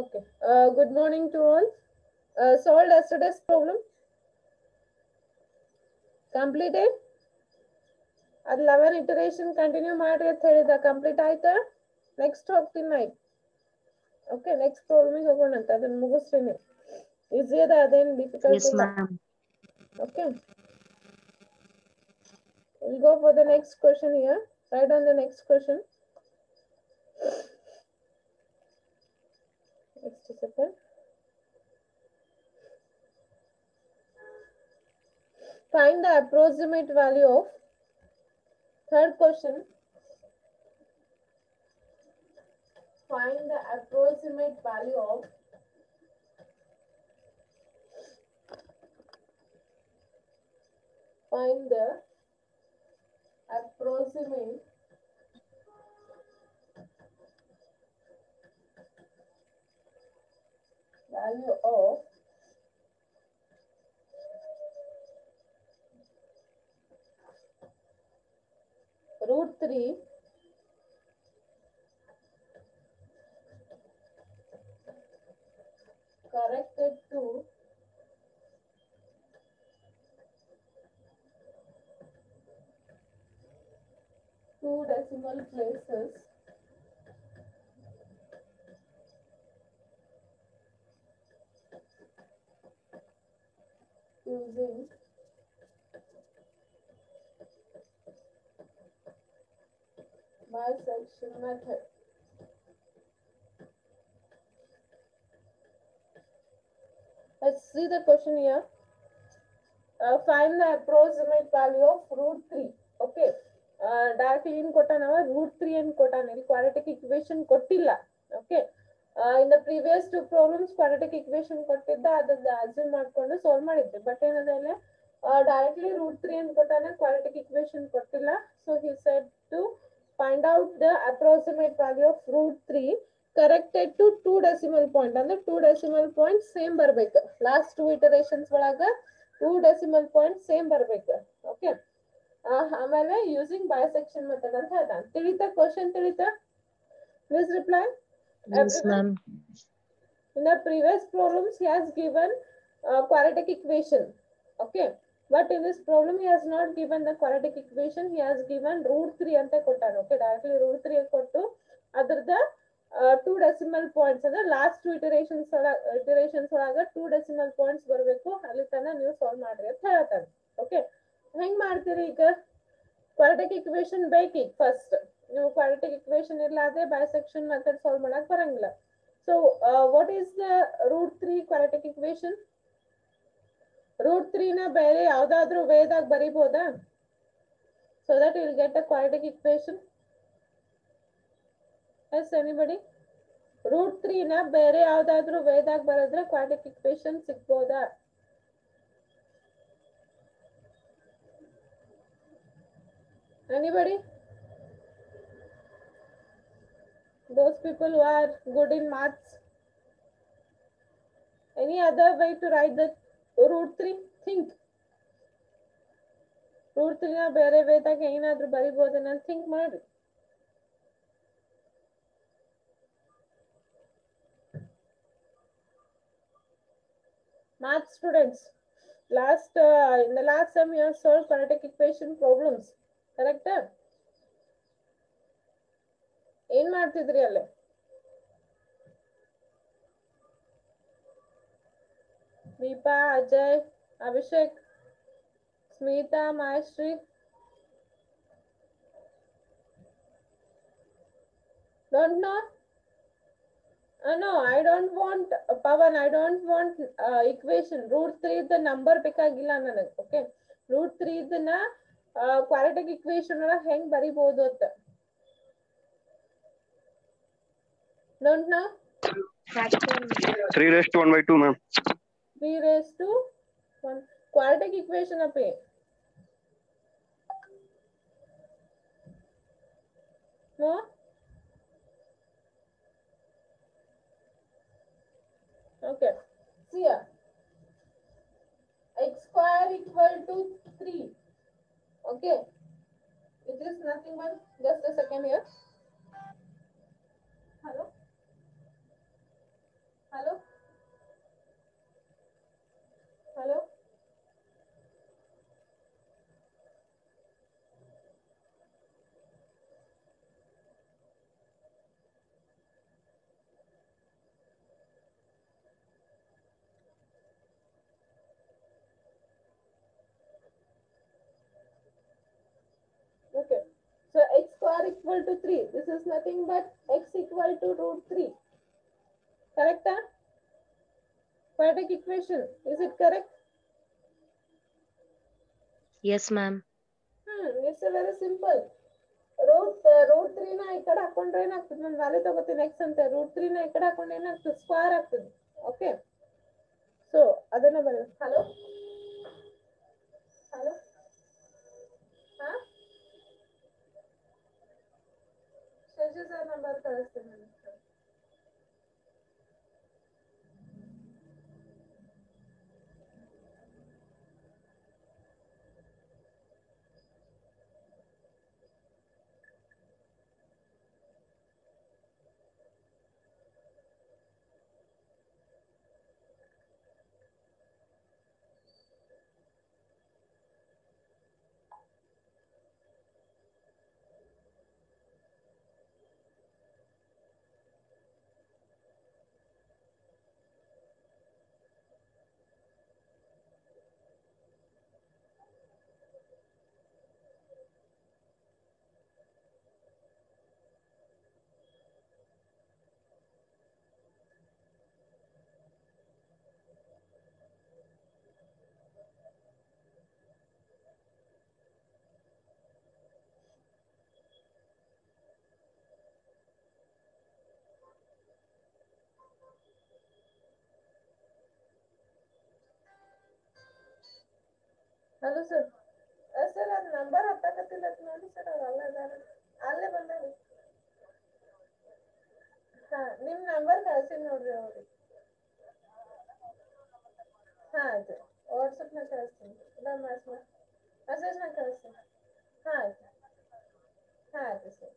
Okay. Good morning to all. Solved yesterday's problem. Completed. ಅದು 11 ಇಟರೇಷನ್ continue ಮಾಡ್ರಿ ಅಂತ ಹೇಳಿದ ಕಂಪ್ಲೀಟ್ ಆಯ್ತಾ ನೆಕ್ಸ್ಟ್ ಹೋಗ್ತೀನಿ ನೈಟ್ ಓಕೆ ನೆಕ್ಸ್ಟ್ ಪ್ರಾಬ್ಲಮಿಗೆ ಹೋಗೋಣ ಅಂತ ಅದನ್ನ ಮುಗಿಸ್ತೀನಿ ಈಸಿ ಅದ ಅದೇನು ಡಿಫಿಕಲ್ಟ್ Yes, ಇಲ್ಲ ma'am. Okay we'll go for the next question here write on the next question next second find the approximate value of third question find the approximate value of find the approximate value of root 3 corrected to two decimal places using bisection method. Let's see the question here. Find the approximate value of root 3. Okay. Directly in ಕೊಟ್ಟಾನವ root 3 and ಕೊಟ್ಟಾನ ಇಲ್ಲಿ quadratic equation ಕೊಟ್ಟಿಲ್ಲ. Okay. In the previous two problems quadratic equation ಕೊಟ್ಟಿದ್ದ ಅದನ್ನ assume ಮಾಡ್ಕೊಂಡು solve ಮಾಡಿದ್ದೆ but ಏನದ ಇಲ್ಲ directly root 3 and ಕೊಟ್ಟಾನ quadratic equation ಕೊಟ್ಟಿಲ್ಲ so he said to find out the approximate value of root 3 corrected to 2 decimal point ಅಂದ್ರೆ 2 decimal point same ಬರ್ಬೇಕು last two iterations ಒಳಗ 2 decimal point same ಬರ್ಬೇಕು okay ಆಮೇಲೆ using bisection method ಅಂತ ಹೇಳ್ತಾನೆ ತಿಳಿತಾ question ತಿಳಿತಾ please reply Yes, ma'am. in the previous problems he has given quadratic equation okay but in this problem he has not given the quadratic equation he has given root 3 ಅಂತ ಕೊಟ್ಟಾನ okay directly root 3 ಕೊಟ್ಟು ಅದರದ 2 decimal points ಅಂದ್ರೆ last two iterations ಒಳಗ 2 decimal points ಬರಬೇಕು ಅಲ್ಲಿ ತನಕ ನೀವು ಸಾಲ್ವ್ ಮಾಡ್ರಿ ಅಂತ ಹೇಳ್ತಾನೆ okay ಹೆಂಗ್ ಮಾಡ್ತೀರಿ ಈಗ quadratic equation ಬೇಕೀಗ ಫಸ್ಟ್ ನೀವು quadratic equation ಇರ್ಲಾದ್ರೆ bisection method solve ಮಾಡಕ್ ಬರಂಗಿಲ್ಲ so what is the root 3 quadratic equation root 3 ನ ಬೇರೆ ಯಾವ್ದಾದ್ರು ವೇದಾಗ ಬರಿಬೋದಾ so that you will get a quadratic equation yes anybody root 3 ನ ಬೇರೆ ಯಾವ್ದಾದ್ರು ವೇದಾಗ ಬರೆದ್ರೆ quadratic equation ಸಿಗ್ಬೋದಾ anybody those people who are good in maths any other way to write the root 3 think root 3 ನ ಬೇರೆ ವೇದಾಗ ಏನಾದ್ರೂ ಬರಿಬೋದನ್ನ think ಮಾಡಿ math students last in the last sem you have solved quadratic equation problems correct ಏನ್ ಮಾಡ್ತಿದ್ರಿ ಅಲ್ಲೇ Deepa Ajay Abhishek Smita ಮಾಯಶ್ರೀ don't know no I don't want pavan I don't want equation root 3 the number ಬೇಕಾಗಿಲ್ಲ ನನಗೆ okay root 3 ಇದನ್ನ quadratic equation ಒಳಗೆ ಹೆಂಗ್ ಬರಿಬಹುದು ಅಂತ don't know 3 raised to 1 by 2 ma'am 3 raised to 1 quadratic equation ಅಪ್ಪಿ no okay see here x square equal to 3 okay it is nothing but just a second here hello equal to 3. This is nothing but x equal to root 3. Correct? Huh? Quadratic equation. Is it correct? Yes, ma'am. It's a very simple. Root 3 ನ ಈ ಕಡೆ ಹಾಕೊಂಡ್ರೆ ಏನಾಗ್ತದೆ, ನಾನು value ತಗೋತೀನಿ x ಅಂತ, root 3 ನ ಈ ಕಡೆ ಹಾಕೊಂಡ್ರೆ ಏನಾಗ್ತದೆ, ಸ್ಕ್ವೇರ್ ಆಗ್ತದೆ. ಓಕೆ, ಸೊ ಅದನ್ನ ಬರ. ಹಲೋ ಹಲೋ, ಹಾ ಶಶಿ ಸರ್ ನಂಬರ್ ಕಳಿಸ್ತೀನಿ. ಹಲೋ ಸರ್, ಸರ್ ಅದು ನಂಬರ್ ಹತ್ತಾಕತ್ತಿಲ್ಲ ನೋಡಿ ಸರ್, ಅವ್ರು ಅಲ್ಲ ಇದಾರೆ, ಅಲ್ಲೇ ಬಂದಾರೆ. ಹಾ, ನಿಮ್ ನಂಬರ್ ಕಳ್ಸಿನಿ ನೋಡ್ರಿ ಅವ್ರಿಗೆ. ಹಾ ಆಯ್ತು, ವಾಟ್ಸಪ್ನಾಗ ಕಳಿಸ್ತೀನಿ, ಇಲ್ಲ ಮೆಸೇಜ್ನಾಗ ಕಳಿಸ್ತೀನಿ. ಹಾ ಆಯ್ತು, ಹಾ ಆಯ್ತು sir.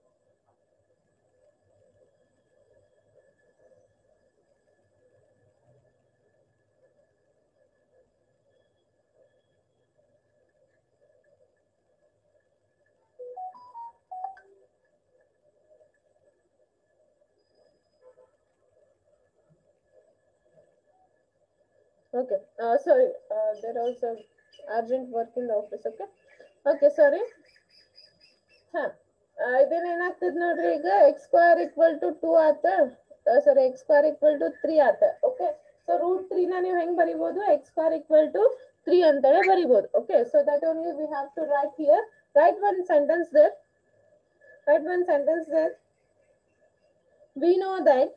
Okay, sorry, there was some urgent work in the office. Okay, okay, sorry. ಹಾ, ಇದೇನು ಏನಾಗ್ತದೆ ನೋಡ್ರಿ, ಈಗ ಎಕ್ಸ್ ಸ್ಕ್ವೇರ್ ಈಕ್ವಲ್ ಟು 2 ಆತ, sorry x square equal to 3 ಆತ. ಓಕೆ, ಸೊ ರೂಟ್ 3 ನ ನೀವು ಹೆಂಗ್ ಬರಿಬಹುದು, ಎಕ್ಸ್ ಸ್ಕ್ವೇರ್ ಈಕ್ವಲ್ ಟು 3 ಅಂತೇಳಿ ಬರಿಬಹುದು. Okay, so that only we have to write here. Write one sentence there. Write one sentence there. We know that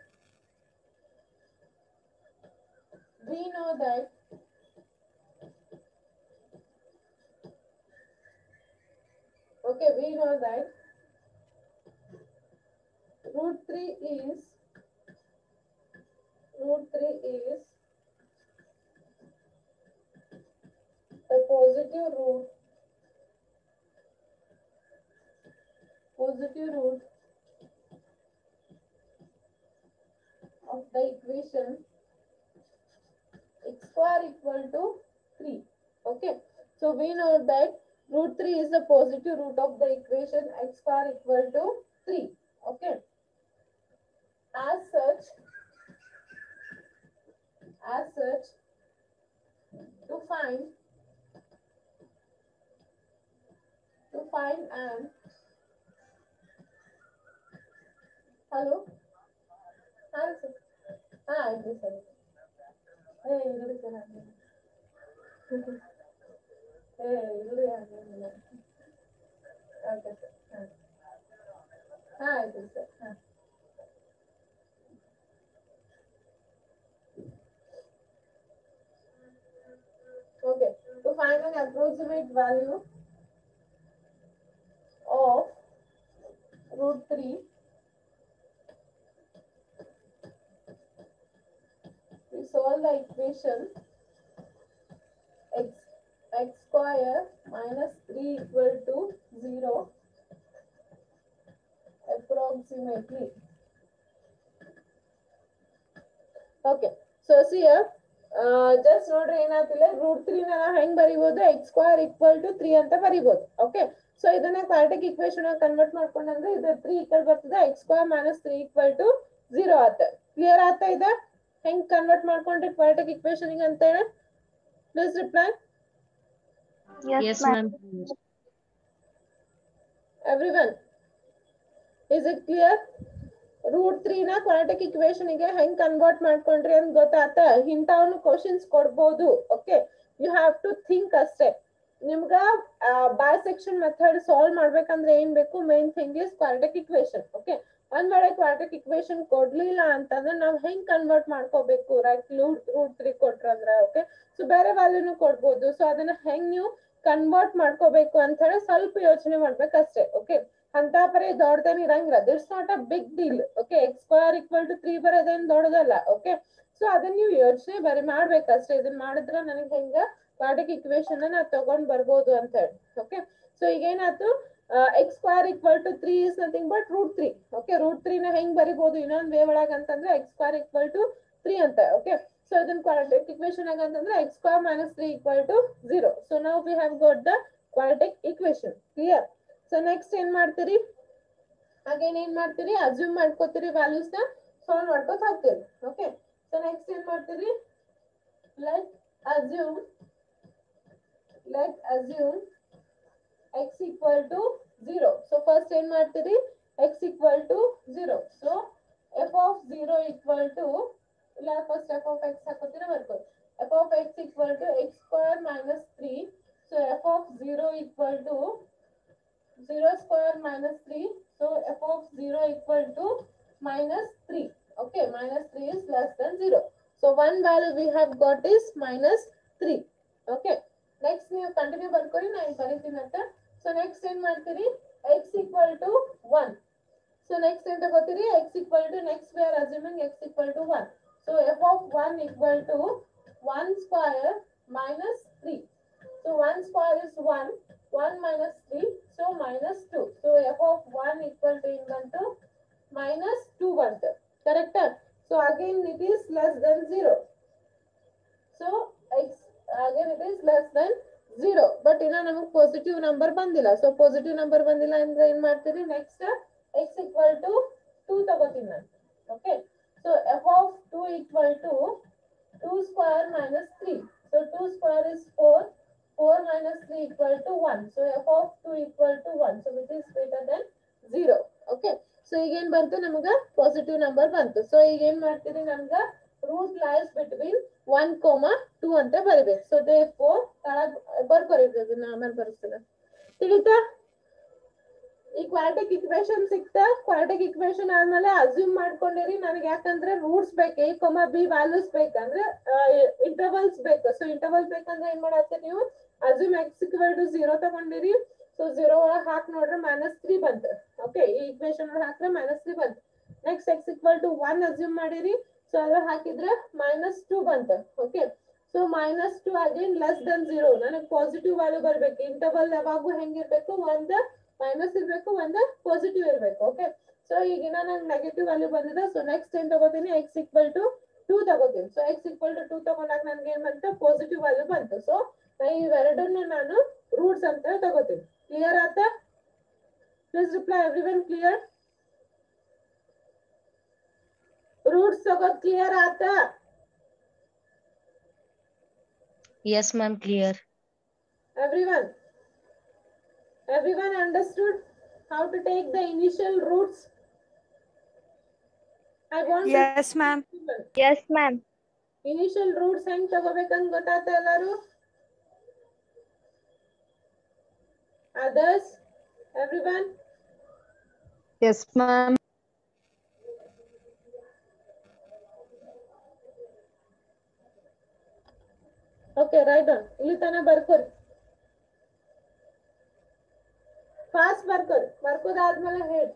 okay, we know that root 3 is the positive root of the equation x square equal to 3. Okay, so we know that root 3 is the positive root of the equation x square equal to 3. Okay, as such to find and hello, sir. It is sir. Hey, it is sir. Hey, it is. Okay, sir. It is sir. Okay, to find an approximate value of root 3, we solve the equation x square minus 3 equal to 0 approximately. Okay, so see here, just ನೋಡ್ರಿ ಏನಾಗ್ತಿಲ್ಲ, root 3 ನ ಹೆಂಗ್ ಬರಿಬಹುದು, x square equal to 3 ಅಂತ ಬರಿಬಹುದು. Okay, so ಇದನ್ನ quadratic equation convert ಮಾಡ್ಕೊಂಡ್ರೆ ಇದು 3 equal ಬರ್ತದೆ, x square minus 3 equal to 0 ಆತ. ಕ್ಲಿಯರ್ ಆತ ಇದೆ ಹೆಂಗ್ ಕನ್ವರ್ಟ್ ಮಾಡ್ಕೊಂಡ್ರೆ ಕ್ವಾಡ್ರಾಟಿಕ್ ಇಕ್ವೇಶನ್ ಅಂತ ಹೇಳಿ? Please reply. Yes, ma'am. Everyone. Is it clear? Root 3 ನ ಕ್ವಾಡ್ರಾಟಿಕ್ ಇಕ್ವೇಶನ್ ಗೆ ಹೆಂಗ್ ಕನ್ವರ್ಟ್ ಮಾಡ್ಕೊಂಡ್ರಿ ಅಂತ ಗೊತ್ತಾತ? ಇಂಥವನು ಕ್ವಶನ್ಸ್ ಕೊಡ್ಬೋದು. Okay, you have to think ಅಷ್ಟೇ. ನಿಮ್ಗ ಬೈಸೆಕ್ಷನ್ ಮೆಥಡ್ ಸಾಲ್ವ್ ಮಾಡ್ಬೇಕಂದ್ರೆ ಏನ್ ಬೇಕು? Main thing is quadratic equation. Okay, ಒಂದ್ ವೇಳೆ ಕ್ವಾಡ್ರಾಟಿಕ್ ಇಕ್ವೇಶನ್ ಕೊಡ್ಲಿಲ್ಲ ಅಂತಂದ್ರೆ ನಾವ್ ಹೆಂಗ್ ಕನ್ವರ್ಟ್ ಮಾಡ್ಕೋಬೇಕು? ರೈಟ್, ರೂಟ್ 3 ಕೊಟ್ರಂದ್ರೆ ಓಕೆ, ಸೊ ಬೇರೆ ವ್ಯಾಲ್ಯೂನು ಕೊಡ್ಬೋದು. ಸೊ ಅದನ್ನ ಹೆಂಗ್ ನೀವು ಕನ್ವರ್ಟ್ ಮಾಡ್ಕೋಬೇಕು ಅಂತ ಹೇಳಿ ಸ್ವಲ್ಪ ಯೋಚನೆ ಮಾಡ್ಬೇಕಷ್ಟೇ. ಓಕೆ, ಅಂತ ಪರಿ ದೊಡ್ಡದೇನ್ ಇರಂಗಿಲ್ಲ. That's not a big deal. Okay, x square equal to 3 ಬರೋದೇನ್ ದೊಡ್ಡದಲ್ಲ. ಓಕೆ, ಸೊ ಅದನ್ನ ನೀವು ಯೋಚನೆ ಬರೀ ಮಾಡ್ಬೇಕಷ್ಟೇ. ಇದನ್ನ ಮಾಡಿದ್ರೆ ನನಗೆ ಹೆಂಗ ಕ್ವಾಡ್ರಾಟಿಕ್ ಇಕ್ವೇಶನ್ ನಾ ತಗೊಂಡ್ ಬರ್ಬೋದು ಅಂತ ಹೇಳಿ. ಓಕೆ, ಸೊ ಈಗ ಏನಾಯ್ತು? X square equal to 3 is nothing but root 3. Okay, root 3 ನ ಹೆಂಗ್ ಬರಿಬಹುದು ಇನ್ನೊಂದ್ ವೇ ಒಳಗ ಅಂತಂದ್ರೆ ಎಕ್ಸ್ ಸ್ಕ್ವೇರ್ ಈಕ್ವಲ್ ಟು 3 ಅಂತ. ಓಕೆ, ಸೊ ಇದನ್ನ ಕ್ವಾಡ್ರಾಟಿಕ್ ಇಕ್ವೇಶನ್ ಆಗಂತಂದ್ರೆ x square minus 3 equal to 0. So now we have got the quadratic equation. Clear? So next ಏನ್ ಮಾಡ್ತೀರಿ? ಅಗೇನ್ ಏನ್ ಮಾಡ್ತೀರಿ? ಅಸ್ಯೂಮ್ ಮಾಡ್ಕೋತೀರಿ, ವ್ಯಾಲ್ಯೂಸ್ ನ ಸಾಲ್ವ್ ಮಾಡ್ಕೋತ ಹೋಗ್ತೀರಿ. ಓಕೆ, ಸೊ ನೆಕ್ಸ್ಟ್ ಏನ್ ಮಾಡ್ತೀರಿ? Let assume x equal to 0. So first ಏನ್ ಮಾಡ್ತೀರಿ? x equal to 0. So f of 0 equal to, ಇಲ್ಲ first f of x ಹಾಕೋತೀರ ಬರ್ಬೋದು. f of x equal to x square minus 3. So f of 0 equal to 0 square minus 3. So f of 0 equal to minus 3. Okay, minus 3 is less than 0. So one value we have got is minus 3. Okay, next ನೀವು continue ಬರ್ಕೊಳ್ಳಿ, ನಾನು ಬರೀತೀನಿ ಅಂತ. So next ಏನ್ ಮಾಡ್ತೀರಿ? x equal to 1. So next ಏನ್ ತಗೋತೀರಿ? x equal to, next we are assuming x equal to 1. So f of 1 equal to 1 square minus 3. So 1 square is 1. 1 minus 3. So minus 2. So f of 1 equal to into minus 2 ಬಂತು. ಕರೆಕ್ಟಾ? So again it is less than 0. So x again it is less than 0. But ಇನ್ನ ನಮಗೆ positive number ಬಂದಿಲ್ಲ. So positive number ಬಂದಿಲ್ಲ ಅಂದ್ರೆ ಏನ್ ಮಾಡ್ತೀರಿ? Next x equal to 2 ತಗೋತೀನಿ ನಾನು. Okay, so f of 2 equal to 2 square minus 3. So 2 square is 4. 4 minus 3 equal to 1. So f of 2 equal to 1. So which is greater than 0. Okay, so ಈಗ ಏನ್ ಬಂತು? ನಮಗ ಪಾಸಿಟಿವ್ ನಂಬರ್ ಬಂತು. So ಈಗ ಏನ್ ಮಾಡ್ತೀರಿ? ನಮ್ಗ ರೂಟ್ ಲೈಸ್ ಬಿಟ್ವೀನ್ 1, 2 ಅಂತ ಬರಿಬೇಕು. ಸೊ therefore ಬರ್ಕೊರಿದ್ರಿ, ಅದನ್ನ ಆಮೇಲೆ ಬರೆಸ್ತೀನಿ. ತಿಳಿತಾ? ಈ ಕ್ವಾಡ್ರಾಟಿಕ್ ಇಕ್ವೇಶನ್ ಸಿಕ್ತಾ? ಕ್ವಾಡ್ರಾಟಿಕ್ ಇಕ್ವೇಶನ್ ಆದ್ಮೇಲೆ ಅಸ್ಯೂಮ್ ಮಾಡ್ಕೊಂಡಿರಿ ನನಗೆ, ಯಾಕಂದ್ರೆ ರೂಟ್ಸ್ ಬೇಕು, a, b ವ್ಯಾಲ್ಯೂಸ್ ಬೇಕಂದ್ರೆ ಇಂಟರ್ವಲ್ಸ್ ಬೇಕು. ಸೊ ಇಂಟರ್ವಲ್ ಬೇಕಂದ್ರೆ ಏನ್ ಮಾಡತ್ತೀರಿ ನೀವು? ಅಸ್ಯೂಮ್ x equal to 0 ತಗೊಂಡಿರಿ. ಸೊ 0 ಒಳಗೆ ಹಾಕಿ ನೋಡ್ರೆ -3 ಬಂತು. ಓಕೆ, ಈ ಇಕ್ವೇಶನ್ ಒಳಗೆ ಹಾಕಿದ್ರೆ -3 ಬಂತು. Next x equal to 1 assume ಮಾಡಿರಿ. ಸೊ ಅದ್ರ ಹಾಕಿದ್ರೆ -2 ಬಂತು. Okay, so -2 again less than 0. ನನಗೆ ಪಾಸಿಟಿವ್ ವ್ಯಾಲ್ಯೂ ಬರ್ಬೇಕು. ಇಂಟರ್ವಲ್ ಯಾವಾಗೂ ಹೆಂಗಿರ್ಬೇಕು? ಒಂದು ಮೈನಸ್ ಇರ್ಬೇಕು, ಒಂದು ಪಾಸಿಟಿವ್ ಇರ್ಬೇಕು. ಓಕೆ, ಸೊ ಈಗಿನ ನಂಗೆ ನೆಗೆಟಿವ್ ವ್ಯಾಲ್ಯೂ ಬಂದಿದೆ. ಸೊ ನೆಕ್ಸ್ಟ್ ಏನ್ ತಗೋತೀನಿ? x equal to 2 ತಗೋತೀನಿ. ಸೊ x equal to 2 ತಗೊಂಡಾಗ ನನ್ಗೆ ಏನ್ ಬಂತು? ಪಾಸಿಟಿವ್ ವ್ಯಾಲ್ಯೂ ಬಂತು. ಸೊ ಇವೆರಡನ್ನು ನಾನು ರೂಟ್ಸ್ ಅಂತ ತಗೋತೀನಿ. ಕ್ಲಿಯರ್ ಆತ? Please reply everyone. Clear? Roots ತಗೋದ್ ಕ್ಲಿಯರ್ ಆತ? Yes, ma'am, clear. Everyone understood how to take the initial roots? I want Yes, ma'am. Yes, ma'am. initial roots ಹೆಂಗ್ ತಗೋಬೇಕಂತ ಗೊತ್ತಾತ ಎಲ್ಲರೂ? Others? Everyone? Yes, ma'am. Okay, write down. ಇಲ್ಲಿ ತನ ಬರ್ಕೊರಿ. Fast ಬರ್ಕೊರಿ. ಬರ್ಕೋದಾದ್ಮೇಲೆ ಹೇಳಿ.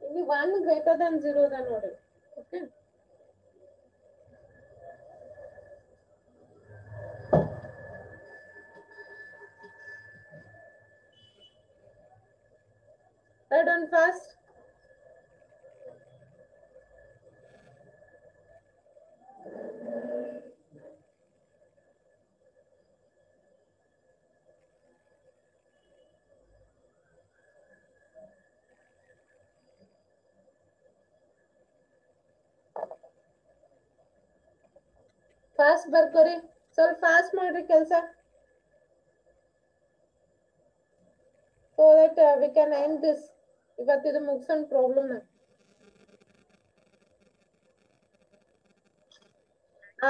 ಇಲ್ಲಿ 1 greater than 0 ಅದ ನೋಡ್ರಿ. Okay, write down fast. Fast ಬರ್ಕೋರಿ. ಸ್ವಲ್ಪ ಫಾಸ್ಟ್ ಮಾಡ್ರಿ ಕೆಲಸ. so that we can end this. ಇವತ್ತಿದು ಮುಗಿಸೋಣ ಪ್ರಾಬ್ಲಮ್.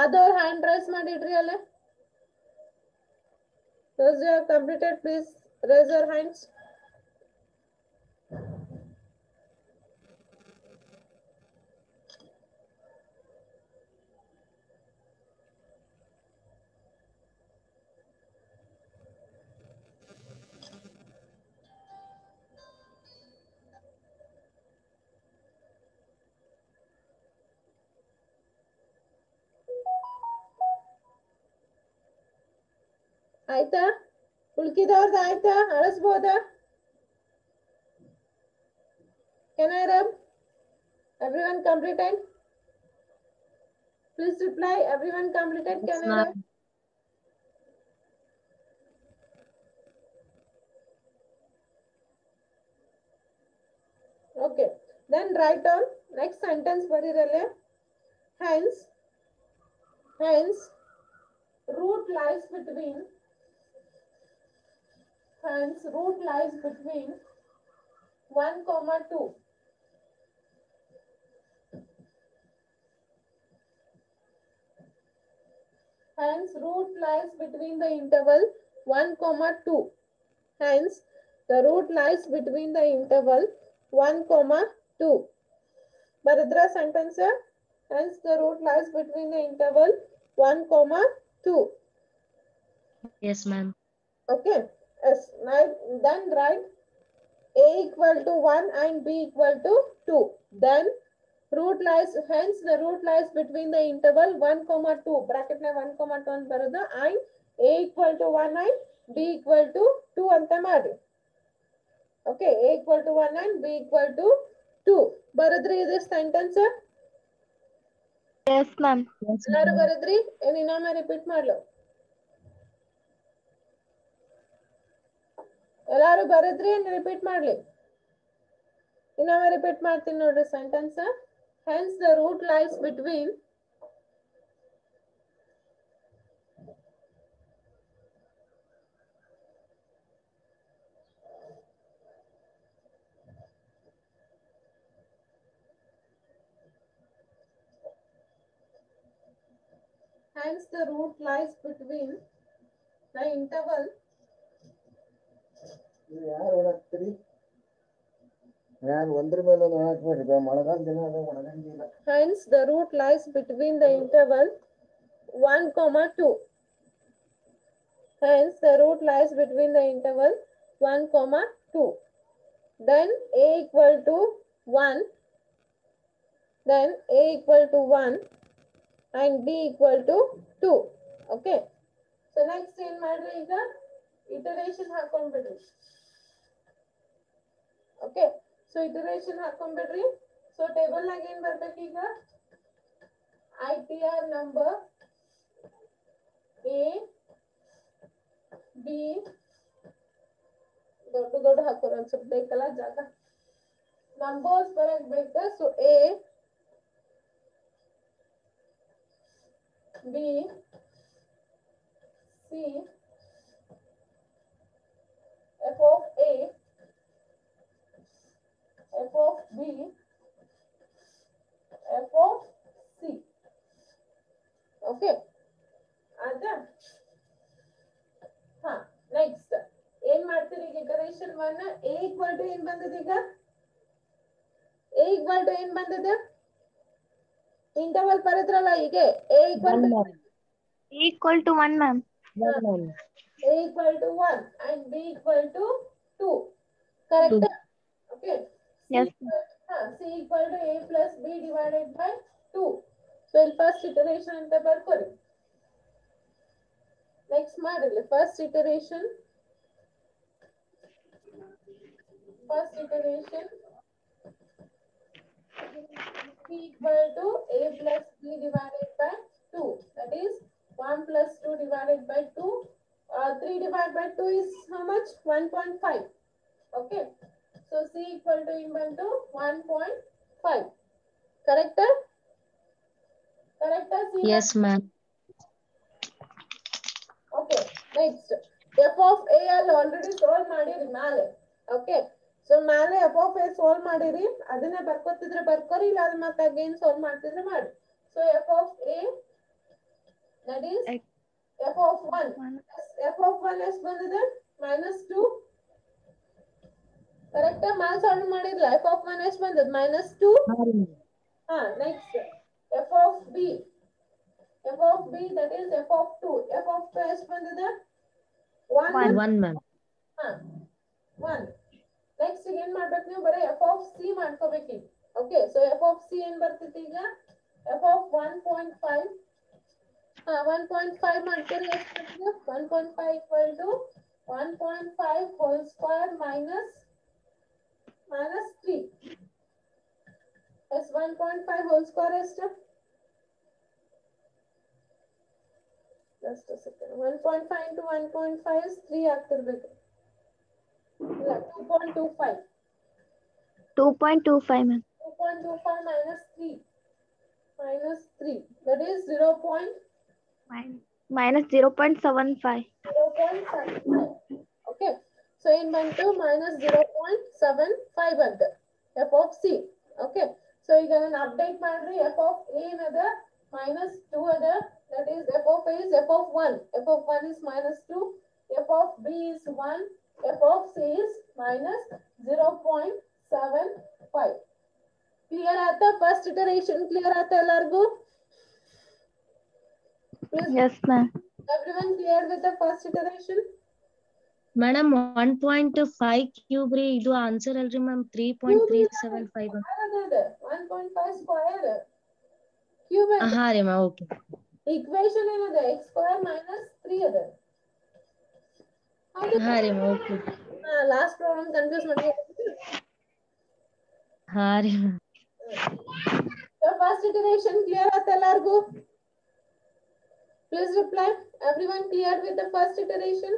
ಆದವ್ರು ಹ್ಯಾಂಡ್ ರೈಸ್ ಮಾಡಿಡ್ರಿ ಅಲ್ಲೇ. Those who have completed, please raise your hands. ಆಯ್ತಾ? ಉಳ್ಕಿದವ್ರದ್ದು ಆಯ್ತಾ? ಅಳಿಸ್ಬೋದಾ? Can I rub? Everyone completed? Please reply. Everyone completed? Yes, Can I ma'am. rub? Okay. Then write down next sentence ಬರೀರಲ್ಲೇ. Hence, root lies between. Hence, root lies between 1, 2. Hence, root lies between the interval 1, 2. Hence, the root lies between the interval 1, 2. Baradra sentence. Hence, the root lies between the interval 1, 2. Yes, ma'am. Okay. Yes. Now, then write a equal to 1 and b equal to 2. Then root lies, hence the root lies between the interval 1, 2. Bracket na 1, 2 ಅಂತ ಬರೋದು and a equal to 1 and b equal to 2 ಅಂತ ಮಾಡಿ. Okay, a equal to 1 and b equal to 2. ಬರದ್ರಿ ಇದು sentence? Yes, ma'am. Yes, ಎಲ್ಲರೂ ma'am. ಬರದ್ರಿ? ಏನು ಇನ್ನೊಮ್ಮೆ repeat ಮಾಡ್ಲು? ಎಲ್ಲರೂ ಬರದ್ರಿ ಏನು ರಿಪೀಟ್ ಮಾಡ್ಲಿ? ಇನ್ನೊಮ್ಮೆ ರಿಪೀಟ್ ಮಾಡ್ತೀನಿ ನೋಡ್ರಿ sentence. Hence the root lies between the interval ಯಾರು ಓಡಾಕ್ತೀರಿ? ನಾನು ಒಂದ್ರ ಮೇಲೆ ಒಂದು ಹಾಕ್ಬೇಡ್ರಿ, ಮಳೆಗಾಲ ದಿನ ಅದು ಒಣಗಂಗಿಲ್ಲ. hence the root lies between the interval 1, 2. Hence the root lies between the interval 1, 2. Then a equal to 1. Then a equal to 1 and b equal to 2. Okay. So next in ಮಾಡ್ರಿ ಈಗ iteration ಹಾಕೊಂಡ್ಬಿಡ್ರಿ. Okay. So iteration ಹಾಕೊಂಡ್ಬಿಡ್ರಿ. So table ನಾಗ ಏನ್ ಬರ್ಬೇಕು ಈಗ? ITR number A, B, ದೊಡ್ಡ ಹಾಕೋಣ ಒಂದ್ ಸ್ವಲ್ಪ ಬೇಕಲ್ಲ ಜಾಗ. Numbers ಬರಕ್ ಬೇಕು. So A, B, C, F of A, F of B, F of C. Okay. ಆಯ್ತಾ? ಹಾ, ನೆಕ್ಸ್ಟ್ ಏನ್ ಮಾಡ್ತೀರಿ ಈಗ ಇಟರೇಷನ್ 1 a equal to ಏನ್ ಬಂದದ ಈಗ? a equal to ಏನ್ ಬಂದದ? ಇಂಟರ್ವಲ್ ಬರದ್ರಲ್ಲ ಈಗ a equal to Equal to 1, ma'am. a equal to 1 and b equal to 2. Correct? Okay. Yes. C equal to a plus b divided by 2. So ಇಲ್ಲಿ first iteration ಅಂತ ಬರ್ಕೊರಿ. Next ಮಾಡಿರಲಿ first iteration c equal to a plus b divided by 2. That is 1 plus 2 divided by 2. 3 divided by 2 is how much? 1.5. Okay. So c equal to 1.5. Correct? Correct? Yes, ma'am. Okay. Next. F of a already solve ಮಾಡಿರಿ ಮೇಲೆ. Okay so ಮೇಲೆ F of A solve ಮಾಡಿರಿ ಅದನ್ನ ಬರ್ಕೋತಿದ್ರೆ ಬರ್ಕೋರಿ ಇಲ್ಲ ಅದು ಮತ್ತೆ again solve ಮಾಡ್ತಿದ್ರೆ ಮಾಡಿ so F of A that is F of 1 F of 1 ಎಷ್ಟು ಬಂದಿದೆ -2 ಕರೆಕ್ಟ್ ಮೇಲೆ ಸಾಲ್ವ್ ಮಾಡಿರಲ್ಲ ಎಫ್ ಆಫ್ 1 ಎಷ್ಟು ಬಂದಿದೆ -2 ಹಾ next F of be that is F of 2 F of 2 ಎಷ್ಟು ಬಂದಿದೆ 1 1 ma'am. ಹಾ 1 ನೆಕ್ಸ್ಟ್ ಏನ್ ಮಾಡ್ಬೇಕು ನೀವು ಬರೀ ಎಫ್ ಆಫ್ ಸಿ ಮಾಡ್ಕೋಬೇಕು okay so F of C ಏನ್ ಬರ್ತೈತಿ ಈಗ ಎಫ್ ಆಫ್ 1.5 ಹಾ 1.5 ಮಾಡ್ತೀರಿ ಎಷ್ಟು ಬರ್ತದೆ 1.5 equal to 1.5 whole square minus 3 is 1.5 whole square ಎಷ್ಟು just a second 1.5 into 1.5 is 3 ಆಗ್ತಿರ್ಬೇಕು ಇಲ್ಲ 2.25 2.25 ma'am. 2.25 minus 3 that is 0. Minus 0.75. 0.75 okay so in bantu minus 0.75 ಅಂತ f of c okay so ಈಗ ನಾನು ಅಪ್ಡೇಟ್ ಮಾಡ್ರಿ f of a ಏನದ -2 ಅದ that is f of a is f of 1 f of 1 is -2 f of b is 1 f of c is -0.75 clear ಆಯ್ತಾ first ಇಟರೇಷನ್ clear ಆಯ್ತಾ ಎಲ್ಲರಿಗೂ Yes ma'am. everyone clear with the first iteration Madam 1.5 cube ರೀ ಇದು answer ಅಲ್ರಿ ma'am 3.375. 1.5 square cube ಹಾ ರೀ ma'am okay. equation ಏನದ x square minus 3 ಅದ ಹಾ ರೀ ma'am okay. Last problem confuse ಮಾಡಿ ಹಾ ರೀ ma'am. so first iteration clear ಆಯ್ತಾ ಎಲ್ಲರಿಗೂ please reply everyone clear with the first iteration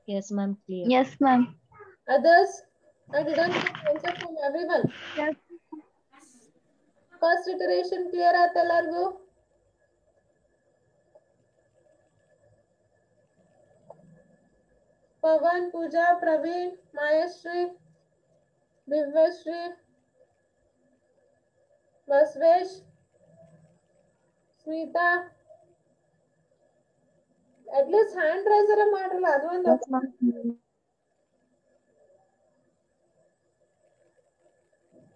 Yes ma'am clear. Yes, ma'am. others I didn't get answer from everyone Yes. first iteration clear ಆಯ್ತಾ ಎಲ್ಲರಿಗೂ Pavan Pooja Praveen Mayashree Divyashree Basavesh Smita at least hand raiser ಮಾಡ್ರಲ್ಲ ಅದು ಒಂದು Yes, ma'am.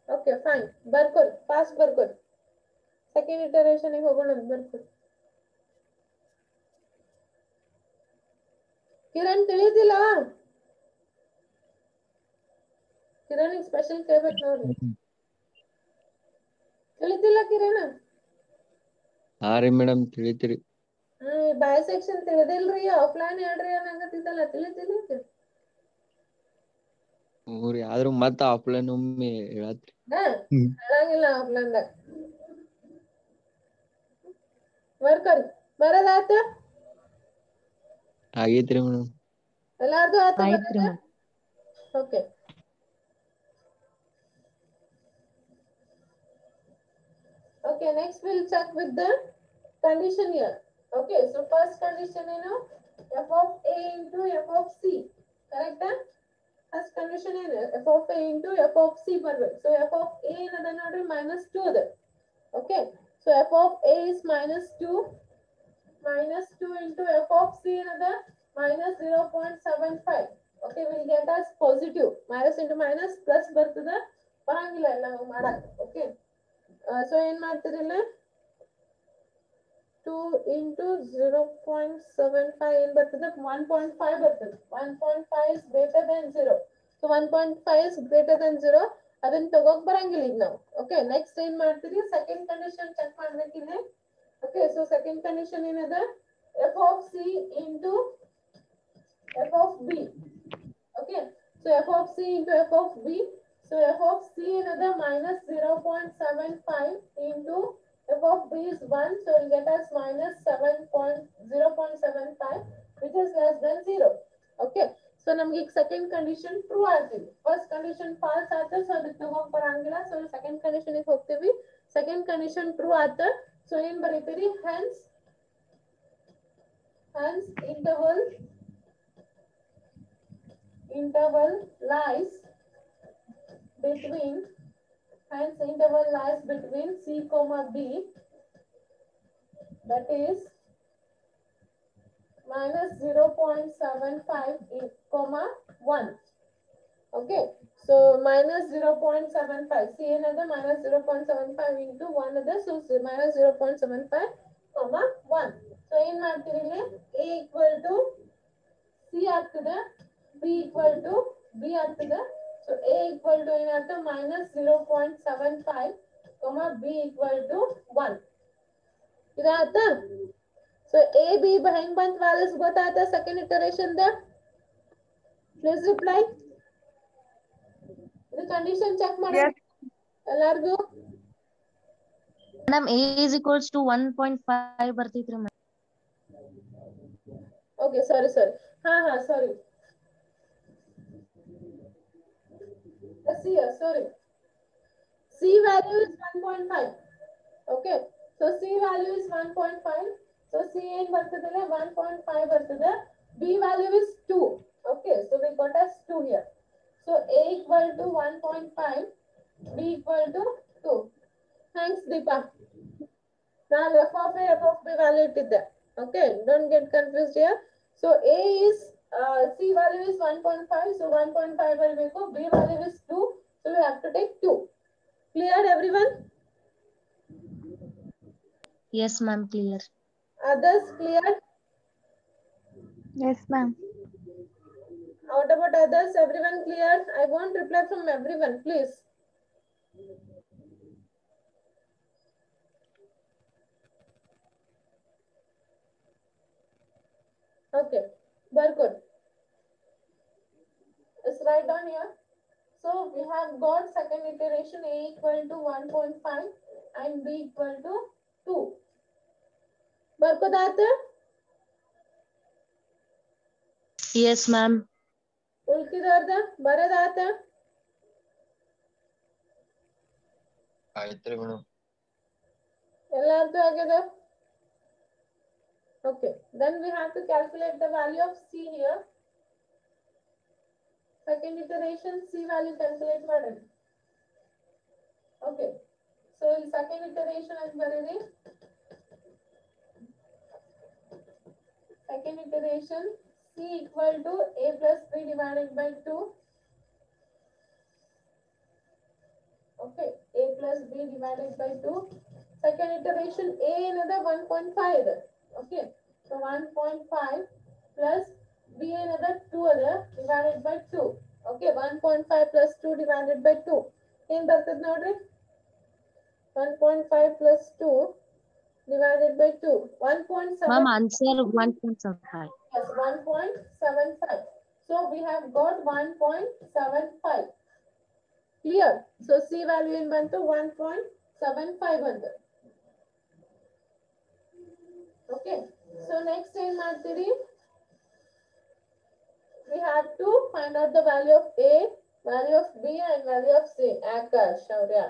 Okay fine ಬರ್ಕೊರಿ fast ಬರ್ಕೊರಿ second iteration ಹೋಗೋಣ ಬರ್ಕೊರಿ ಕಿರಣ್ ತಿಳಿದಿಲ್ಲ ಕಿರಣ್ ಸ್ಪೆಷಲ್ ಕೇಳ್ಬೇಕು ನೋಡ್ರಿ ತಿಳಿದಿಲ್ಲ ಕಿರಣ್ ಹಾ ರೀ ಮೇಡಮ್ ತಿಳಿತೀರಿ. ಬೈ ಸೆಕ್ಷನ್ ತಿಳಿದಿಲ್ರಿ ಆಫ್ಲೈನ್ ಹೇಳ್ರಿ ಅನ್ನಂಗತ್ತಿದ್ದಲ್ಲ ತಿಳಿದಿಲ್ಲ ಊರಿ ಆದ್ರೂ ಮತ್ತ ಆಫ್ಲೈನ್ ಒಮ್ಮೆ ಹೇಳತ್ರಿ. ಹೇಳಂಗಿಲ್ಲ ಆಫ್ಲೈನ್ದಾಗ ಬರ್ಕೊರಿ ಬರೋದಾತ ಆಗೈತ್ರಿ ಮೇಡಮ್. ಎಲ್ಲಾರ್ದು ಆತ ಆಯ್ತ್ರಿ ಬರೋದ ma'am. Okay okay next we'll check with the condition here okay so first condition ಏನು f of a into f of c correct first condition ಏನು f of a into f of c ಬರ್ಬೇಕು so f of a ಏನದ ನೋಡ್ರಿ -2 ಅದ okay so f of a is -2 into f of c ಏನದ -0.75 okay we'll get as positive minus into minus plus ಬರ್ತದ ಬರಂಗಿಲ್ಲ ಎಲ್ಲ ಮಾಡಕ್ okay so ಏನ್ ಮಾಡ್ತಿರಲ್ಲ 2 into 0.75 ಏನ್ ಬರ್ತದೆ 1.5 ಬರ್ತದೆ 1.5 is greater than 0 so 1.5 is greater than 0 ಅದನ್ನ ತಗೋಕ್ ಬರಂಗಿಲ್ಲ ಈಗ ನಾವು ಓಕೆ ನೆಕ್ಸ್ಟ್ ಏನ್ ಮಾಡ್ತೀರಿ ಸೆಕೆಂಡ್ ಕಂಡೀಷನ್ ಚೆಕ್ ಮಾಡ್ಬೇಕಿದೆ ಓಕೆ ಸೊ ಸೆಕೆಂಡ್ ಕಂಡೀಷನ್ ಏನದ f of c into f of b okay so f of c into f of b so f of c ಏನದ -0.75 into f of b is 1 so we'll get as -0.75 which is less than 0 okay so ನಮಗೆ ಈಗ second condition true ಆಗ್ತಿದೆ first condition falls ಆಯ್ತು so ಅದಕ್ಕೆ ತಗೋಕ್ ಬರಂಗಿಲ್ಲ so second condition ಗೆ ಹೋಗ್ತೀವಿ second condition true ಆಯ್ತು ಸೊ ಏನ್ ಬರೀತೀರಿ hence interval interval lies between, hence interval lies between C comma B, that is minus 0.75 comma 1. Okay, so minus 0.75. See another minus 0.75 into 1 other, so minus 0.75 comma 1. So in material A equal to C ಆಗ್ತದೆ, B equal to B ಆಗ್ತದೆ. So A equal to ಏನಾಗ್ತದೆ minus 0.75 comma B equal to 1. ಇದಾಯ್ತಾ? So A, B ಹೆಂಗ್ ಬಂತ values ಗೊತ್ತಾಯ್ತಾ second iteration the? Please reply. The condition check ಮಾಡಿ ಎಲ್ಲಾರ್ಗೂ. Madam, A is equals to 1.5 ಬರ್ತೈತ್ರಿ madam. Okay, sorry. Sorry. Let's see here, sorry. C value is 1.5. Okay, so C value is 1.5. So C ಏನ್ ಬರ್ತದಲ್ಲ 1.5 ಬರ್ತದೆ. B value is 2. Okay, so we got as 2 here. So A equal to 1.5, B equal to 2. Thanks, Deepa. Now f of A, f of B value ಇಟ್ಟಿದ್ದೆ. Okay, don't get confused here. So A is C value is 1.5, so 1.5 ಬರಬೇಕು. B value is 2, so we have to take 2. Clear everyone? Yes, ma'am, clear. Others clear? Yes, ma'am. What about others? Everyone clear? I want reply from everyone, please. Okay, very good. Let's write down here. So we have got second iteration A equal to 1.5 and B equal to 2. ಬರ್ಕೋದಾತ? Yes, ma'am. ಉಳ್ಕಿದವ್ರದ ಬರೋದಾತ? ಆಯ್ತ್ರಿ madam. ಎಲ್ಲಾರ್ದು ಆಗ್ಯದ? Okay, then we have to calculate the value of C here. Second iteration C value calculate ಮಾಡಿ. Okay, so in second iteration ಅಂತ ಬರೀರಿ. Second iteration C equal to A plus B divided by 2. Okay, A plus B divided by 2. Second iteration A another 1.5. Okay, so 1.5 plus B another 2 other divided by 2. Okay, 1.5 plus 2 divided by 2. ಏನ್ ಬರ್ತದೆ ನೋಡ್ರಿ? 1.5 plus 2 divided by 2. 1.7. Ma'am, answer 1.75. Yes, 1.75. So we have got 1.75. Clear? So C value in bantu 1.75 under. Okay. So next time ಮಾಡ್ತೀರಿ, we have to find out the value of A, value of B and value of C. Akash, Shaurya.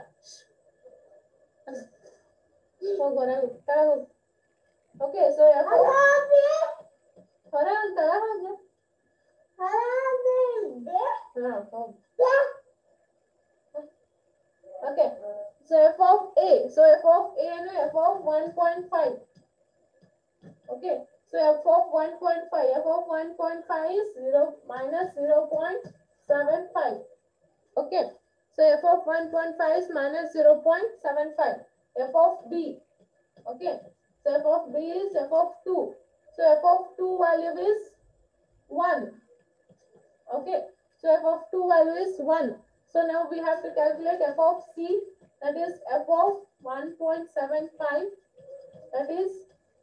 Okay, so okay, so f of A, and f of 1.5. Okay, so f of 1.5, f of 1.5 is 0 minus 0.75. Okay, so f of 1.5 is minus 0.75. F of B. Okay, so f of B is f of 2. So f of 2 value is 1. Okay, so f of 2 value is 1. So now we have to calculate f of C, that is f of 1.75, that is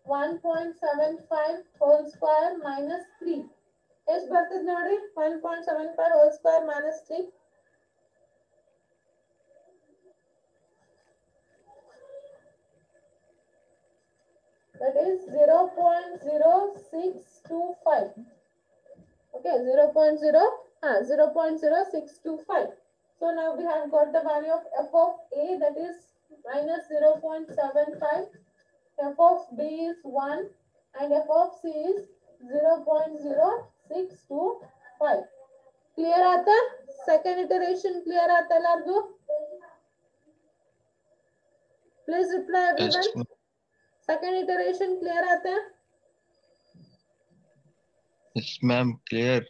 1.75 whole square minus 3. ಎಷ್ಟು ಬರ್ತದೆ ನೋಡಿ? 1.75 whole square minus 3. That is 0.0625. Okay, 0.0625. So now we have got the value of f of A, that is minus 0.75. F of B is 1 and f of C is 0.0625. Clear आता second iteration clear आता ಎಲ್ಲರಿಗೂ please reply everyone second iteration clear आता Yes, ma'am. Clear.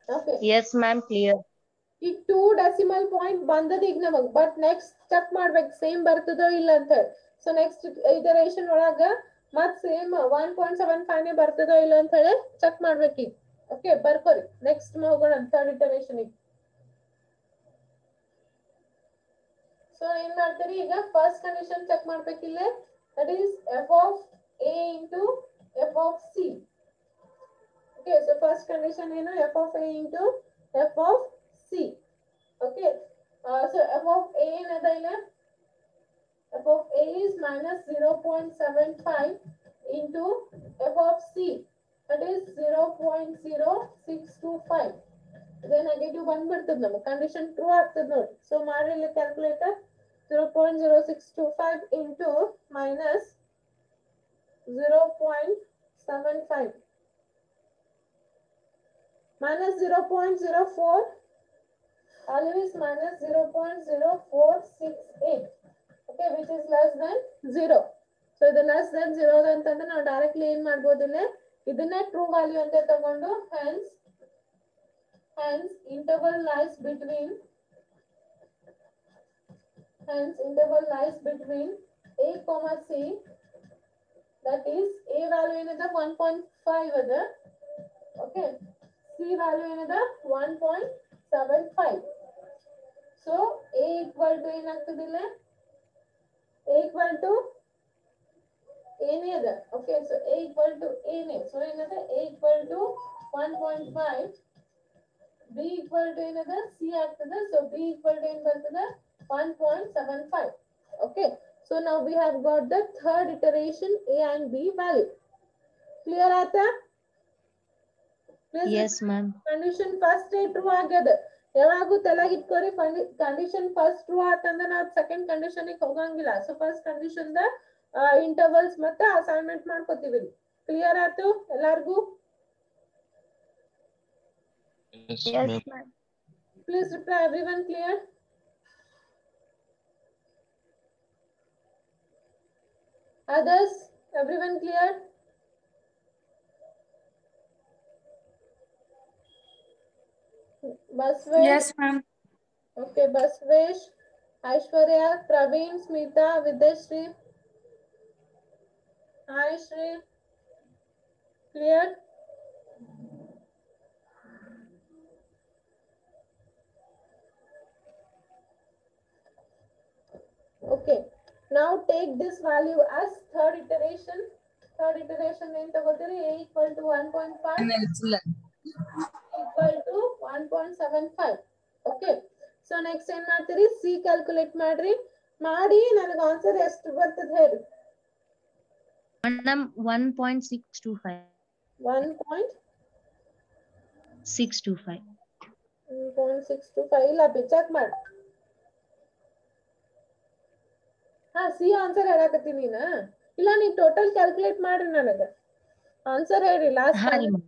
Okay Yes, ma'am. Clear. ಈಗ 2 decimal point ಬಂದದ ಈಗ ನಮಗ್ but next check ಮಾಡ್ಬೇಕು same ಬರ್ತದೋ ಇಲ್ಲ ಅಂತ ಹೇಳಿ ಸೊ ನೆಕ್ಸ್ಟ್ ಇಟರೇಷನ್ ಒಳಗ ಮತ್ ಸೇಮ್ 1.75 ನೇ ಬರ್ತದೋ ಇಲ್ಲ ಅಂತ ಹೇಳಿ ಚೆಕ್ ಮಾಡ್ಬೇಕು ಈಗ ಓಕೆ ಬರ್ಕೋರಿ ನೆಕ್ಸ್ಟ್ ಹೋಗೋಣ ಥರ್ಡ್ ಇಟರೇಷನ್ ಈಗ ಸೊ ಏನ್ ಮಾಡ್ತೀರಿ ಈಗ ಫಸ್ಟ್ ಕಂಡೀಷನ್ ಚೆಕ್ ಮಾಡ್ಬೇಕು ಇಲ್ಲೇ that is f of a into f of c okay so first condition ಏನು f of a into f of c okay so f of a ಏನದ ಇಲ್ಲ f of a is minus 0.75 into f of c that is 0.0625 then negative ಬಂದ್ಬಿಡ್ತದ ನಮಗೆ condition true ಆಗ್ತದ ನೋಡಿ so ಮಾಡಿ ಇಲ್ಲಿ calculator 0.0625 into minus 0.75 minus 0.04 always minus 0.0468 okay which is less than 0 so the less than 0 ಅಂತಂದ್ರೆ ನಾವು directly ಏನ್ ಮಾಡ್ಬೋದು ಇಲ್ಲಿ ಇದನ್ನ ಟ್ರೂ ವ್ಯಾಲ್ಯೂ ಅಂತ ತಗೊಂಡು hence interval lies between a comma c that is a value ಏನದ 1.5 ಅದ okay c value ಏನದ 1.75 so a equal to ಏನಾಗ್ತದಿಲ್ಲ a equal to ಏನೇ ಅದ okay so a equal to ಏನೇ so ಏನದ a equal to 1.5 b equal to ಏನದ c ಆಗ್ತದ so b equal to ಏನ್ ಬರ್ತದ 1.75 okay so now we have got the third iteration a and b value clear ಆತಾ Yes, ma'am. Condition first true ಆಗ್ಯದ ಯಾವಾಗೂ ತಲೆಗೆ ಇಟ್ಕೋರಿ condition first true ಆತಂದ್ರೆ ನಾವು ಸೆಕೆಂಡ್ ಕಂಡೀಷನ್ ಹೋಗಂಗಿಲ್ಲ so first condition the intervals ಮತ್ತೆ ಅಸೈನ್ಮೆಂಟ್ ಮಾಡ್ಕೋತೀವಿ ಕ್ಲಿಯರ್ ಆಯ್ತು ಎಲ್ಲರಿಗೂ Yes, Yes, ma'am. ma'am. Please reply everyone clear others everyone clear Basvesh Yes, ma'am. okay Basvesh Aishwarya Praveen Smita Videshri Hi Shri clear okay now take this value as third iteration ಏನು ತಗೋತೀರಿ a equal to 1.5 equal to 1.75 okay so next ಏನ್ ಮಾಡ್ತೀರಿ c calculate ಮಾಡ್ರಿ ಮಾಡಿ ನನಗೆ answer ಎಷ್ಟು ಬರ್ತದ ಹೇಳಿ Madam, 1.625. 625. 1.625 ಇಲ್ಲ ಚೆಕ್ ಮಾಡಿ ಹಾ ಸಿ ಆನ್ಸರ್ ಹೇಳಕತ್ತೀನಿ ನೀನ ಇಲ್ಲ ನೀ ಟೋಟಲ್ ಕ್ಯಾಲ್ಕುಲೇಟ್ ಮಾಡ್ರಿ ನನಗೆ ಆನ್ಸರ್ ಹೇಳಿ ಲಾಸ್ಟ್ Hi, ma'am.